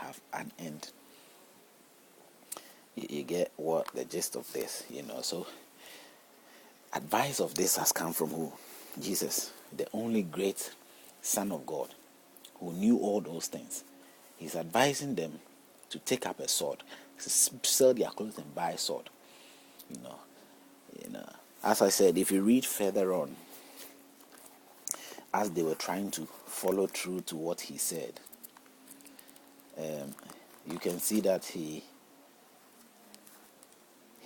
have an end. You get what the gist of this, So advice of this has come from who? Jesus, the only great Son of God, who knew all those things. He's advising them to take up a sword, to sell their clothes and buy a sword. As I said, if you read further on, as they were trying to follow through to what he said, you can see that he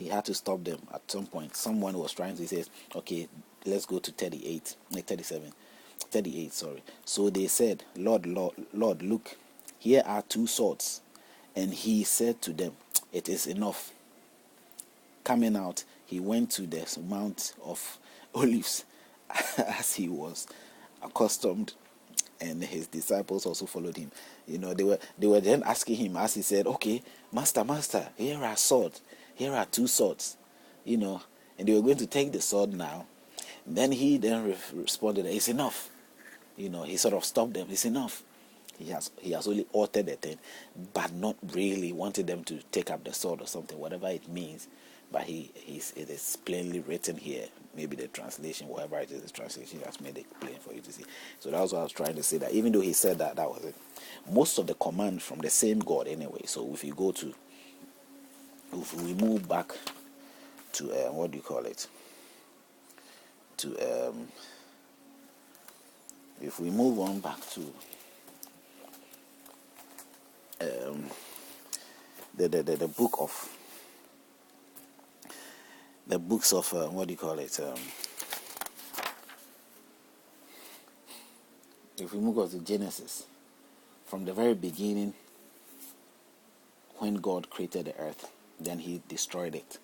had to stop them at some point. Someone was trying to say, okay, let's go to 38, 38, sorry. So they said, Lord, look, here are 2 swords. And he said to them, it is enough. Coming out, he went to the Mount of Olives as he was accustomed, and his disciples also followed him. They were then asking him, as he said, okay, master, here are swords. Here are 2 swords, and they were going to take the sword now. Then he responded, it's enough. He sort of stopped them. It's enough. He has only altered the thing, but not really wanted them to take up the sword or something, whatever it means. But it is plainly written here. Maybe the translation, whatever it is, the translation has made it plain for you to see. So that's what I was trying to say, that even though he said that was it. Most of the command from the same God anyway. So if we move back to what do you call it? If we move on back to the books of what do you call it? If we move on to Genesis, from the very beginning, when God created the earth, then he destroyed it.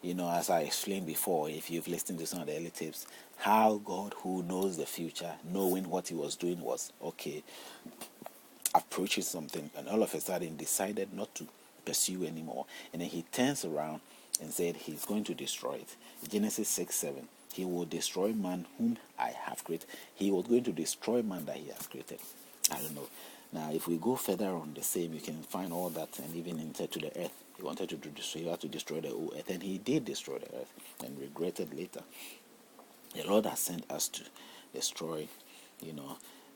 As I explained before, if you've listened to some of the early tapes, how God, who knows the future, knowing what he was doing, was okay, approaches something, and all of a sudden decided not to pursue anymore. And then he turns around and said he's going to destroy it. Genesis 6:7. He will destroy man whom I have created. He was going to destroy man that he has created. I don't know. Now, if we go further on the same, you can find all that, and even into the earth. He wanted to destroy. He had to destroy the whole earth, and he did destroy the earth, and regretted later. The Lord has sent us to destroy,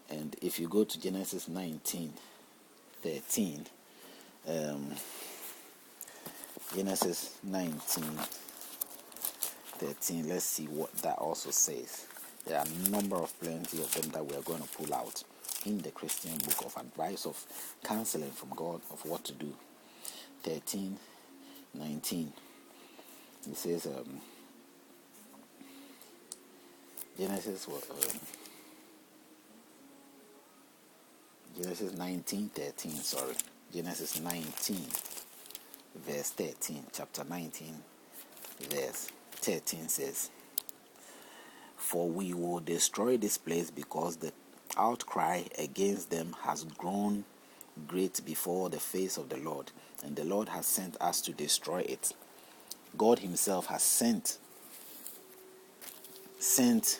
And if you go to Genesis 19:13, Genesis 19:13. Let's see what that also says. There are a number of plenty of them that we are going to pull out in the Christian book of advice, of counseling from God, of what to do. 13:19. It says, Genesis 19:13. Sorry, Genesis 19, verse 13. Chapter 19, verse 13 says, "For we will destroy this place because the outcry against them has grown great before the face of the Lord, and the Lord has sent us to destroy it." God himself has sent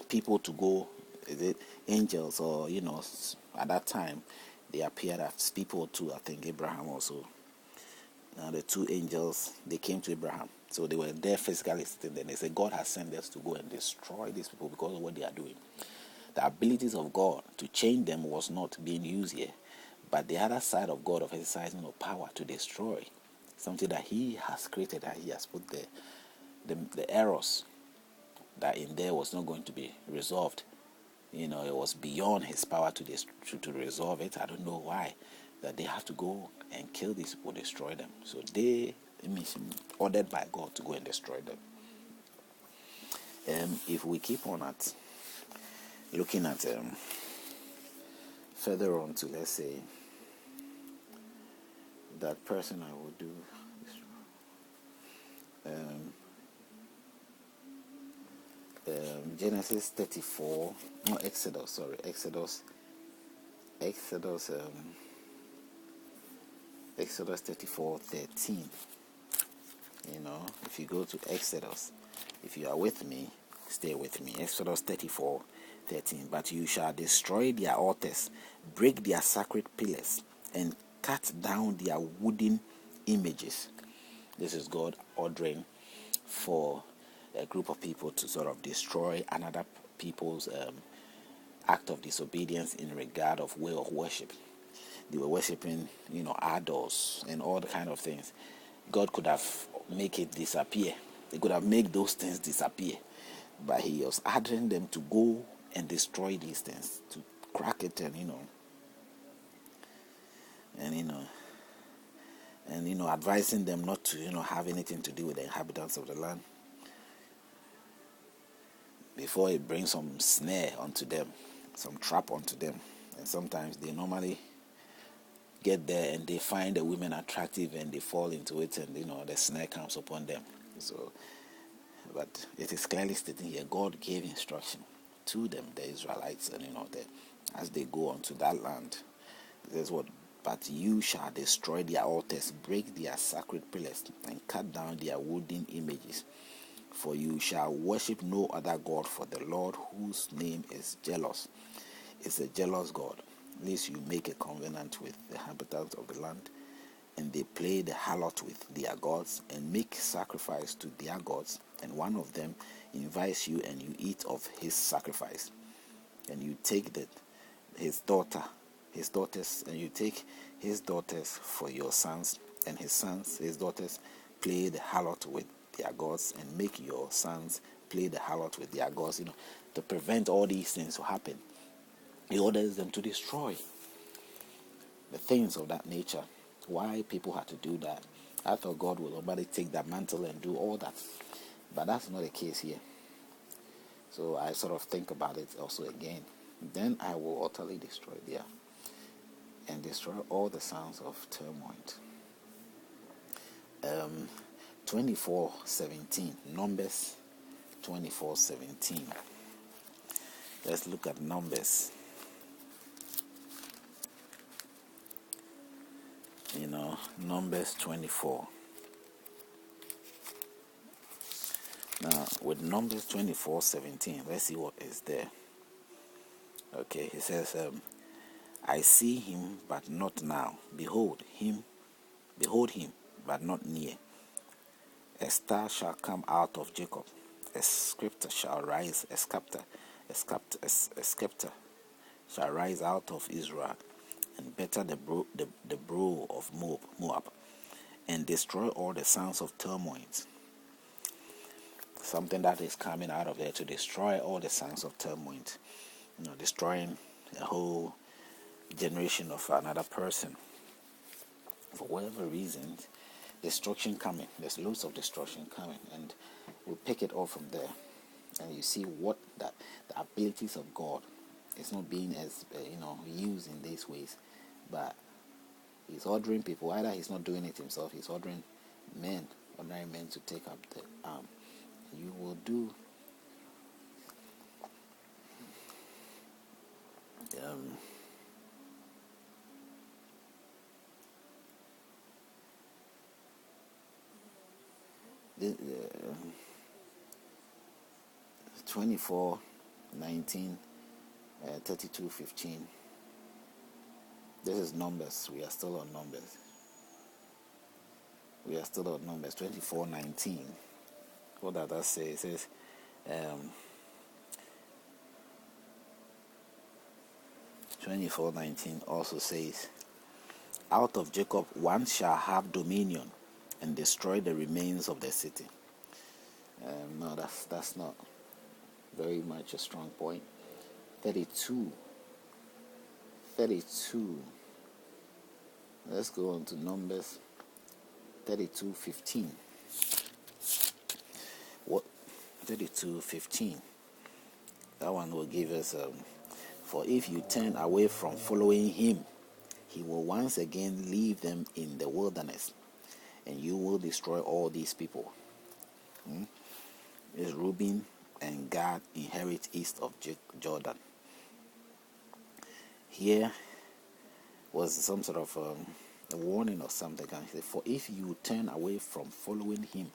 people to go. Is it angels, or at that time they appeared as people too? I think Abraham also. Now the 2 angels, they came to Abraham, so they were there physically sitting there. They said, God has sent us to go and destroy these people because of what they are doing. The abilities of God to change them was not being used here, but the other side of God of exercising of power to destroy something that he has created, that he has put there. The errors that in there was not going to be resolved. It was beyond his power to resolve it. I don't know why that they have to go and kill these people, destroy them. So they ordered by God to go and destroy them. If we keep on looking at further on to, let's say, that person, I will do Genesis 34, no, Exodus 34:13. If you go to Exodus, if you are with me, stay with me. Exodus 34:13. "But you shall destroy their altars, break their sacred pillars, and cut down their wooden images. This is God ordering for a group of people to sort of destroy another people's act of disobedience in regard of way of worship. They were worshiping, idols and all the kind of things. God could have make it disappear. He could have made those things disappear, but he was ordering them to go and destroy these things, to crack it, and advising them not to have anything to do with the inhabitants of the land before it brings some snare onto them, some trap onto them. And sometimes they normally get there and they find the women attractive and they fall into it, and the snare comes upon them. So, but it is clearly stating here, God gave instruction to them, the Israelites, and as they go onto that land, there's what. But you shall destroy their altars, break their sacred pillars, and cut down their wooden images. For you shall worship no other God, for the Lord, whose name is jealous, is a jealous God. Lest you make a covenant with the inhabitants of the land, and they play the harlot with their gods, and make sacrifice to their gods, and one of them invites you, and you eat of his sacrifice, and you take his daughters, and you take his daughters for your sons, and his daughters play the harlot with their gods, and make your sons play the harlot with their gods, to prevent all these things to happen. He orders them to destroy the things of that nature. Why people had to do that? I thought God would already take that mantle and do all that, but that's not the case here. So I sort of think about it also again. Then I will utterly destroy and destroy all the sons of turmoil. 24:17, Numbers 24:17. Let's look at Numbers. Numbers 24. Now, with Numbers 24:17, let's see what is there. Okay, it says, I see him, but not now. Behold him, but not near. A star shall come out of Jacob. A scepter shall rise. A scepter shall rise out of Israel, and better the brow of Moab, and destroy all the sons of turmoil. Something that is coming out of there to destroy all the sons of turmoil. Destroying a whole generation of another person. For whatever reason, destruction coming. There's loads of destruction coming, and we'll pick it all from there. And you see what the abilities of God is not being as used in these ways, but he's ordering people. Either he's not doing it himself, he's ordering ordinary men to take up the arm. You will do the 24:19, 32:15. This is Numbers. We are still on Numbers. 24:19. What does that say? It says, 24:19 also says, out of Jacob one shall have dominion, and destroy the remains of the city. No, that's not very much a strong point. 32. Let's go on to Numbers 32:15. What? 32:15. That one will give us, for if you turn away from following him, he will once again leave them in the wilderness, and you will destroy all these people. Is Reuben and Gad inherit east of Jordan. Here was some sort of a warning or something. For if you turn away from following him,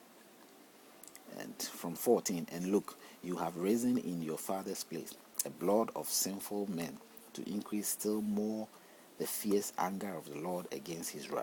and from 14, and look, you have risen in your father's place a blood of sinful men to increase still more the fierce anger of the Lord against his wrath.